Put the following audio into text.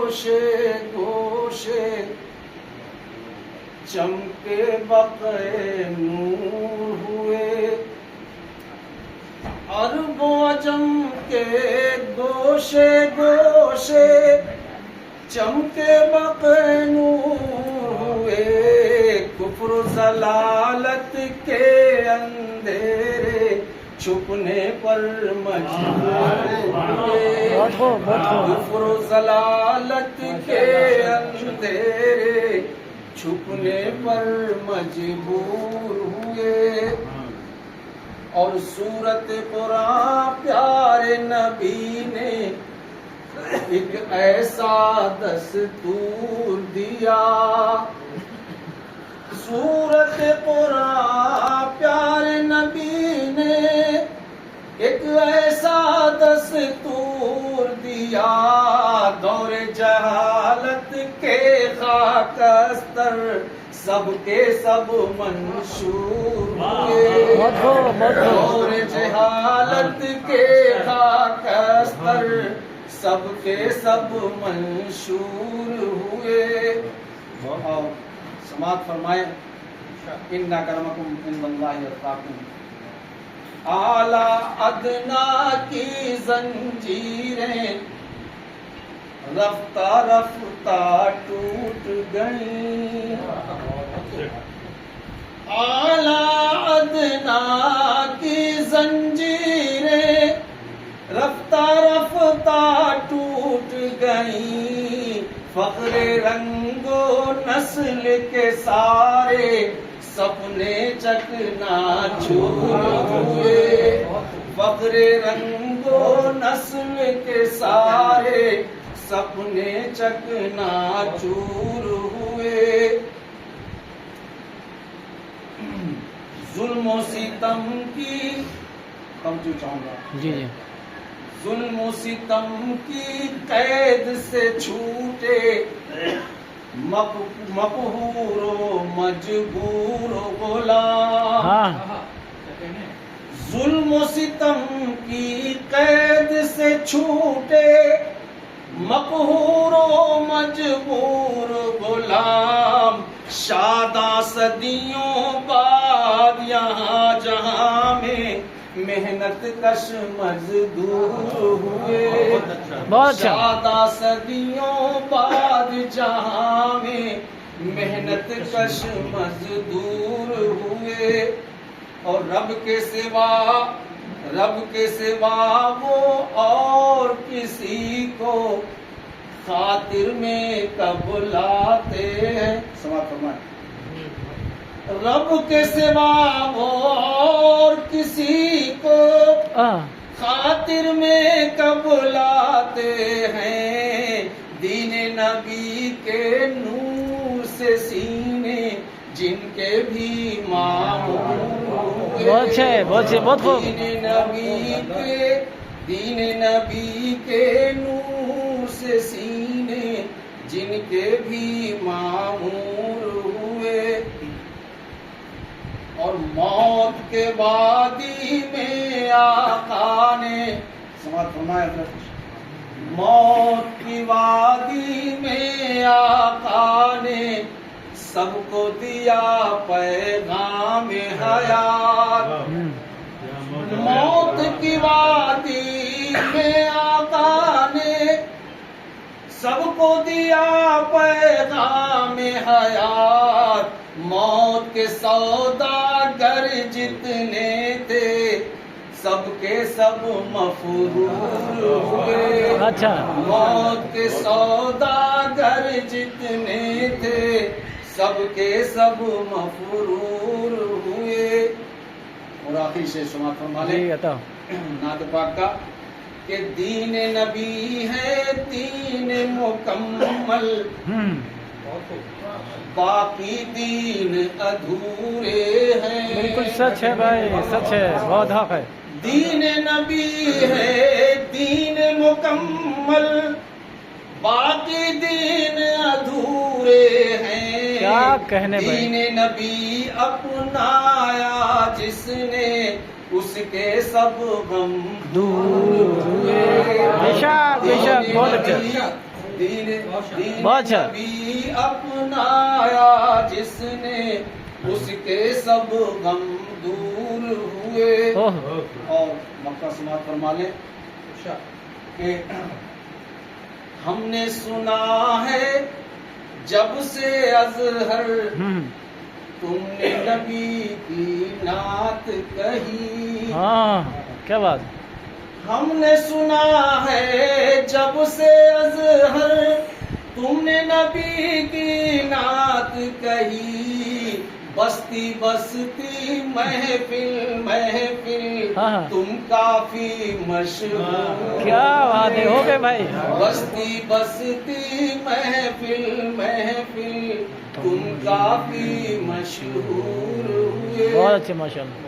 گوشے گوشے چمکے بقے نور ہوئے، عرب و عجم کے گوشے گوشے چمکے بقے نور ہوئے، کفر و ضلالت کے اندھیرے چھپنے پر مجبور ہوئے، کفر و ضلالت کے اندھیرے چھپنے پر مجبور ہوئے۔ اور سورت قرآن پیارے نبی نے ایک ایسا دستور دیا، سورت قرآن پیارے نبی نے ایک ایسا دستور دیا، دور جہالت کے خاکستر سب کے سب منشور ہوئے، دور جہالت کے خاکستر سب کے سب منشور ہوئے۔ اور سماعت فرمائے، ان اکرمکم عند اللہ اتقاکم۔ اعلیٰ ادنا کی زنجیریں رفتہ رفتہ ٹوٹ گئیں، اعلیٰ ادنا کی زنجیریں رفتہ رفتہ ٹوٹ گئیں، فخر رنگ و نسل کے سارے سپنے چکنا چور ہوئے، فخر رنگ و نسل کے سارے سپنے چکنا چور ہوئے۔ ظلم و ستم کی توجہ چاہوں گا، جی ظلم و ستم کی قید سے چھوٹے، مقہور و مجبور و غلام، ظلم و ستم کی قید سے چھوٹے، مقہور و مجبور غلام، شاداں صدیوں بعد یہاں جہاں میں محنت کش مزدور ہوئے، شاداں صدیوں بعد جہاں میں محنت کش مزدور ہوئے۔ اور رب کے سوا وہ اور کسی کو خاطر میں کب لاتے ہیں، سماعت فرمائیں، رب کے سوا وہ اور کسی کو خاطر میں کب لاتے ہیں، دین نبی کے نور سے سینے جن کے بھی معمور ہوئے، دین نبی کے نور سے سینے جن کے بھی معمور ہوئے۔ اور موت کے وادی میں آقا نے، سماعت فرمائے، موت کی وادی میں آقا نے سب کو دیا پیغام حیات، موت کی وادی میں آقا نے سب کو دیا پیغام حیات، موت کے سوداگر جتنے تھے سب کے سب مفرور ہوئے، موت کے سوداگر جتنے تھے سب کے سب مفرور ہوئے۔ اور آخری سے سماعت فرما لیں نعت پاک کا کہ دین نبی ہے دین مکمل، باقی دین ادھورے ہیں۔ بالکل سچ ہے بھائی، سچ ہے، بہت حق ہے۔ دین نبی ہے دین مکمل، باقی دین ادھورے ہیں۔ کیا کہنے بھائی، دین نبی اپنایا جس نے اس کے سب غم دور ہوئے۔ بے شک بہت اچھا۔ دین بہت اچھا۔ نبی اپنایا جس نے اس کے سب غم دور ہوئے. اوہ، اور مکہ سماعت فرما لیں کہ ہم نے سنا ہے جب سے اظہر تم نے نبی کی نعت کہی. ہاں کیا بات. ہم نے سنا ہے جب سے اظہر تم نے نبی کی نعت کہی. بستی بستی محفل محفل ہاں۔ تم کافی مشہور. کیا بات ہے، ہو گئے بھائی. بستی بستی محفل محفل تم کافی مشہور ہوئے. بہت اچھے ماشاء اللہ.